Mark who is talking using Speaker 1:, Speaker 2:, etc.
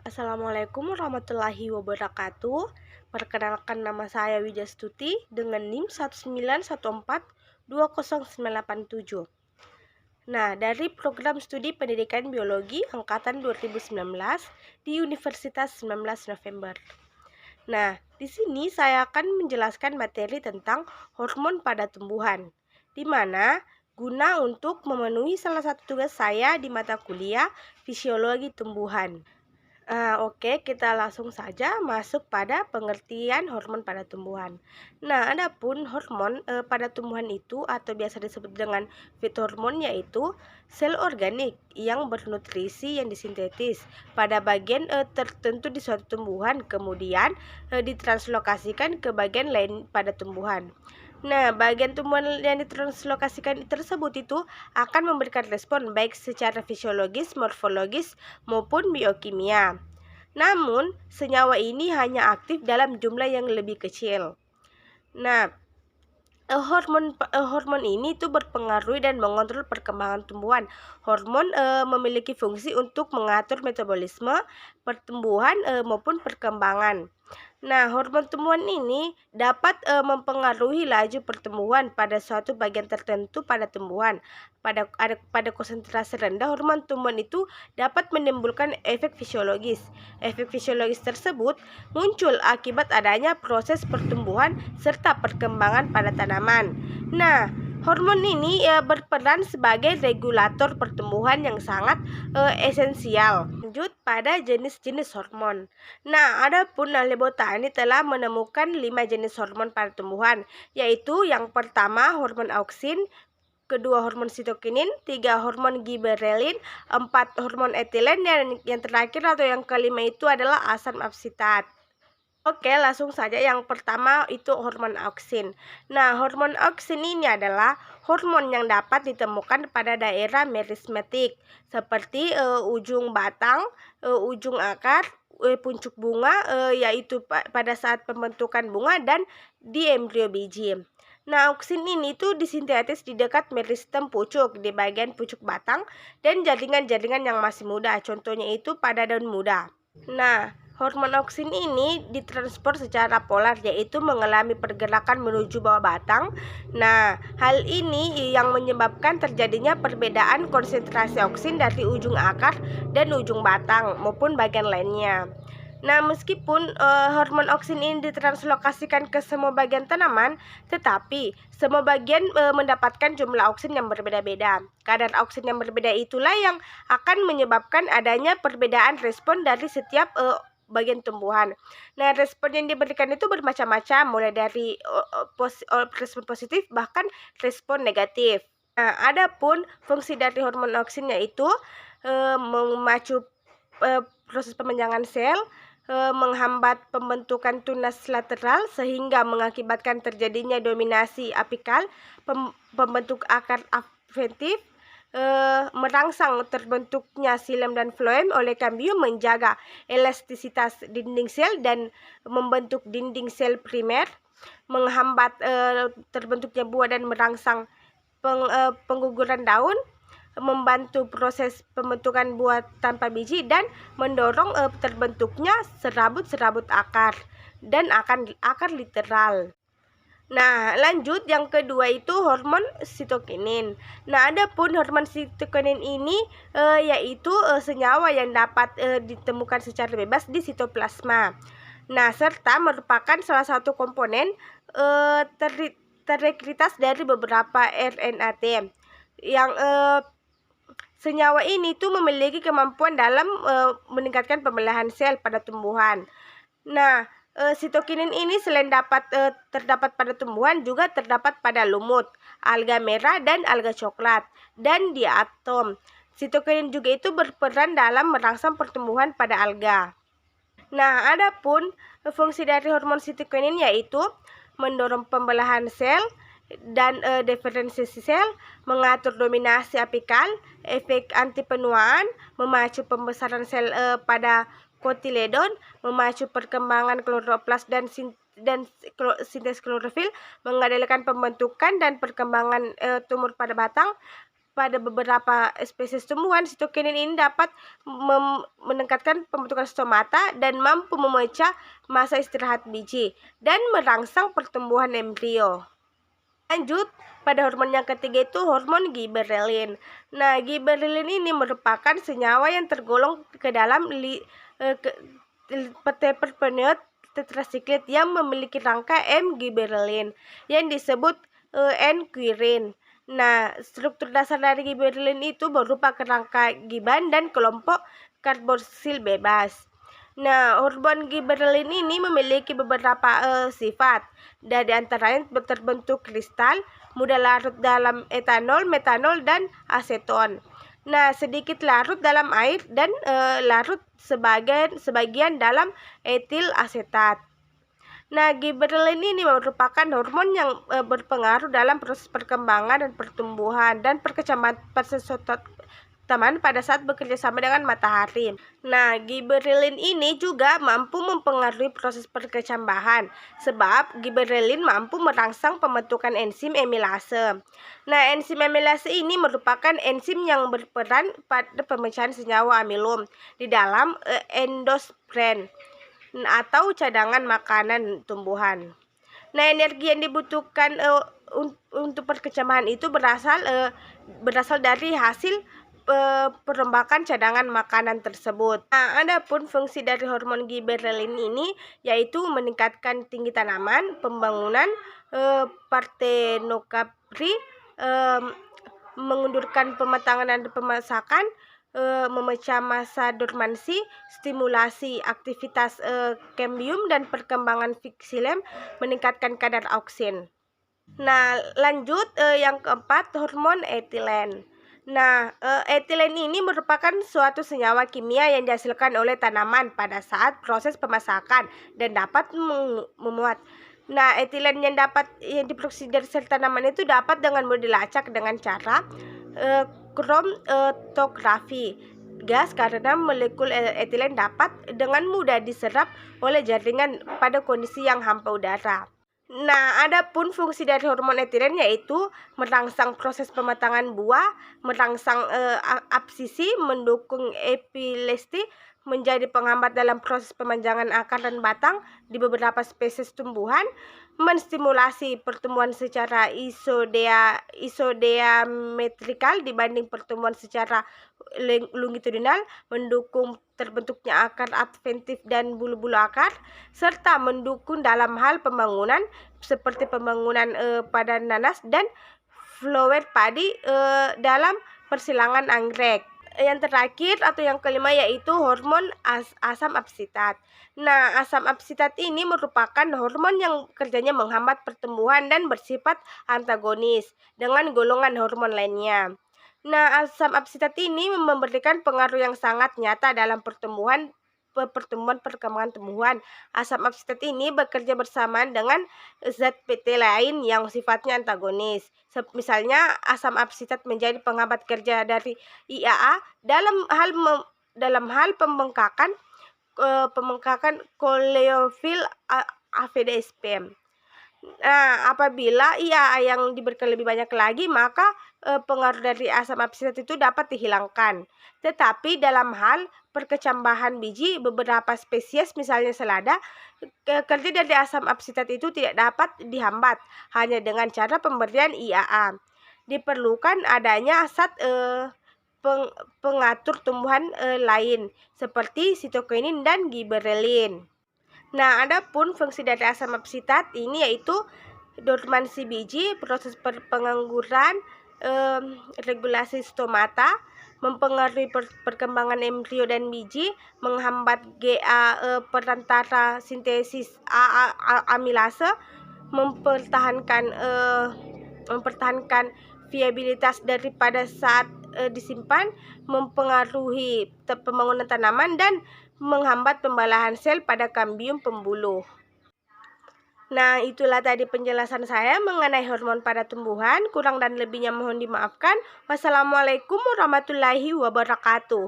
Speaker 1: Assalamualaikum warahmatullahi wabarakatuh. Perkenalkan, nama saya Wijastuti dengan NIM 191420987. Nah, dari program studi pendidikan biologi angkatan 2019 di Universitas 19 November. Nah, di sini saya akan menjelaskan materi tentang hormon pada tumbuhan, di mana guna untuk memenuhi salah satu tugas saya di mata kuliah fisiologi tumbuhan. Oke, kita langsung saja masuk pada pengertian hormon pada tumbuhan. Nah, adapun hormon pada tumbuhan itu atau biasa disebut dengan fitohormon, yaitu sel organik yang bernutrisi yang disintetis pada bagian tertentu di suatu tumbuhan, kemudian ditranslokasikan ke bagian lain pada tumbuhan. Nah, bagian tumbuhan yang ditranslokasikan tersebut itu akan memberikan respon baik secara fisiologis, morfologis, maupun biokimia. Namun, senyawa ini hanya aktif dalam jumlah yang lebih kecil. Nah, hormon ini itu berpengaruh dan mengontrol perkembangan tumbuhan. Hormon memiliki fungsi untuk mengatur metabolisme, pertumbuhan maupun perkembangan. Nah, hormon tumbuhan ini dapat mempengaruhi laju pertumbuhan pada suatu bagian tertentu pada tumbuhan. Pada konsentrasi rendah, hormon tumbuhan itu dapat menimbulkan efek fisiologis. Efek fisiologis tersebut muncul akibat adanya proses pertumbuhan serta perkembangan pada tanaman. Nah, hormon ini berperan sebagai regulator pertumbuhan yang sangat esensial. Lanjut pada jenis-jenis hormon. Nah, adapun ahli botani telah menemukan 5 jenis hormon pada tumbuhan, yaitu yang pertama hormon auksin, kedua hormon sitokinin, 3 hormon giberelin, 4 hormon etilen, dan yang terakhir atau yang kelima itu adalah asam absitat. Oke, langsung saja. Yang pertama itu hormon auksin. Nah, hormon auksin ini adalah hormon yang dapat ditemukan pada daerah merismatik seperti ujung batang, ujung akar, puncuk bunga, yaitu pada saat pembentukan bunga dan di embrio biji. Nah, auksin ini tuh disintetis di dekat meristem pucuk, di bagian pucuk batang dan jaringan-jaringan yang masih muda. Contohnya itu pada daun muda. Nah, hormon auksin ini ditransport secara polar, yaitu mengalami pergerakan menuju bawah batang. Nah, hal ini yang menyebabkan terjadinya perbedaan konsentrasi auksin dari ujung akar dan ujung batang maupun bagian lainnya. Nah, meskipun hormon auksin ini ditranslokasikan ke semua bagian tanaman, tetapi semua bagian mendapatkan jumlah auksin yang berbeda-beda. Kadar auksin yang berbeda itulah yang akan menyebabkan adanya perbedaan respon dari setiap bagian tumbuhan. Nah, respon yang diberikan itu bermacam-macam, mulai dari respon positif bahkan respon negatif. Nah, adapun fungsi dari hormon auksin yaitu memacu proses pemanjangan sel, menghambat pembentukan tunas lateral sehingga mengakibatkan terjadinya dominasi apikal, pembentuk akar adventif, merangsang terbentuknya xilem dan floem oleh kambium, menjaga elastisitas dinding sel dan membentuk dinding sel primer, menghambat terbentuknya buah dan merangsang pengguguran daun, membantu proses pembentukan buah tanpa biji dan mendorong terbentuknya serabut-serabut akar dan akar literal. Nah, lanjut yang kedua itu hormon sitokinin. Nah, adapun hormon sitokinin ini yaitu senyawa yang dapat ditemukan secara bebas di sitoplasma. Nah, serta merupakan salah satu komponen tersekretas dari beberapa RNA-T yang senyawa ini tuh memiliki kemampuan dalam meningkatkan pembelahan sel pada tumbuhan. Nah, sitokinin ini selain terdapat pada tumbuhan, juga terdapat pada lumut, alga merah, dan alga coklat, dan di atom. Sitokinin juga itu berperan dalam merangsang pertumbuhan pada alga. Nah, adapun fungsi dari hormon sitokinin yaitu mendorong pembelahan sel dan diferensiasi sel, mengatur dominasi apikal, efek anti penuaan, memacu pembesaran sel pada kotiledon, memacu perkembangan kloroplas dan sintesis klorofil, mengendalikan pembentukan dan perkembangan tumor pada batang, pada beberapa spesies tumbuhan, sitokinin ini dapat meningkatkan pembentukan stomata dan mampu memecah masa istirahat biji dan merangsang pertumbuhan embrio. Lanjut, pada hormon yang ketiga itu hormon giberelin. Nah, giberelin ini merupakan senyawa yang tergolong ke dalam terpenoid tetrasiklit yang memiliki rangka M-giberelin yang disebut N-quirin. Nah, struktur dasar dari giberelin itu berupa kerangka giban dan kelompok karboksil bebas. Nah, hormon giberelin ini memiliki beberapa sifat. Dari antaranya terbentuk kristal, mudah larut dalam etanol, metanol, dan aseton. Nah, sedikit larut dalam air dan larut sebagian dalam etil asetat. Nah, giberelin ini merupakan hormon yang berpengaruh dalam proses perkembangan dan pertumbuhan dan perkembangan taman pada saat bekerja sama dengan matahari. Nah, giberelin ini juga mampu mempengaruhi proses perkecambahan sebab giberelin mampu merangsang pembentukan enzim amilase. Nah, enzim amilase ini merupakan enzim yang berperan pada pemecahan senyawa amilum di dalam endosperm atau cadangan makanan tumbuhan. Nah, energi yang dibutuhkan untuk perkecambahan itu berasal dari hasil perombakan cadangan makanan tersebut. Nah, adapun fungsi dari hormon giberelin ini yaitu meningkatkan tinggi tanaman, pembangunan partenokapri, mengundurkan pematangan dan pemasakan, memecah massa dormansi, stimulasi aktivitas cambium dan perkembangan xilem, meningkatkan kadar auksin. Nah, lanjut yang keempat, hormon etilen. Nah, etilen ini merupakan suatu senyawa kimia yang dihasilkan oleh tanaman pada saat proses pemasakan dan dapat memuat. Nah, etilen yang diproduksi dari sel tanaman itu dapat dengan mudah dilacak dengan cara kromatografi gas karena molekul etilen dapat dengan mudah diserap oleh jaringan pada kondisi yang hampa udara. Nah, adapun fungsi dari hormon etilen yaitu merangsang proses pematangan buah, merangsang absisi, mendukung epilepsi, menjadi penghambat dalam proses pemanjangan akar dan batang di beberapa spesies tumbuhan, menstimulasi pertumbuhan secara isodiametrikal dibanding pertumbuhan secara longitudinal, mendukung terbentuknya akar adventif dan bulu-bulu akar, serta mendukung dalam hal pembangunan seperti pembangunan pada nanas dan flower padi dalam persilangan anggrek. Yang terakhir atau yang kelima yaitu hormon asam absitat. Nah, asam absitat ini merupakan hormon yang kerjanya menghambat pertumbuhan dan bersifat antagonis dengan golongan hormon lainnya. Nah, asam absitat ini memberikan pengaruh yang sangat nyata dalam perkembangan tumbuhan. Asam absitat ini bekerja bersamaan dengan zat PT lain yang sifatnya antagonis. Misalnya, asam absitat menjadi penghambat kerja dari IAA dalam hal pembengkakan koleofil AVDSP. Nah, apabila IAA yang diberikan lebih banyak lagi, maka pengaruh dari asam absitat itu dapat dihilangkan. Tetapi dalam hal perkecambahan biji, beberapa spesies misalnya selada, kerja dari asam absitat itu tidak dapat dihambat hanya dengan cara pemberian IAA. Diperlukan adanya zat pengatur tumbuhan lain seperti sitokinin dan giberelin. Nah, adapun fungsi dari asam absitat ini yaitu dormansi biji, proses pengangguran, regulasi stomata, mempengaruhi perkembangan embrio dan biji, menghambat perantara sintesis amilase, mempertahankan viabilitas daripada saat disimpan, mempengaruhi pembangunan tanaman dan menghambat pembalahan sel pada kambium pembuluh. Nah, itulah tadi penjelasan saya mengenai hormon pada tumbuhan. Kurang dan lebihnya mohon dimaafkan. Wassalamualaikum warahmatullahi wabarakatuh.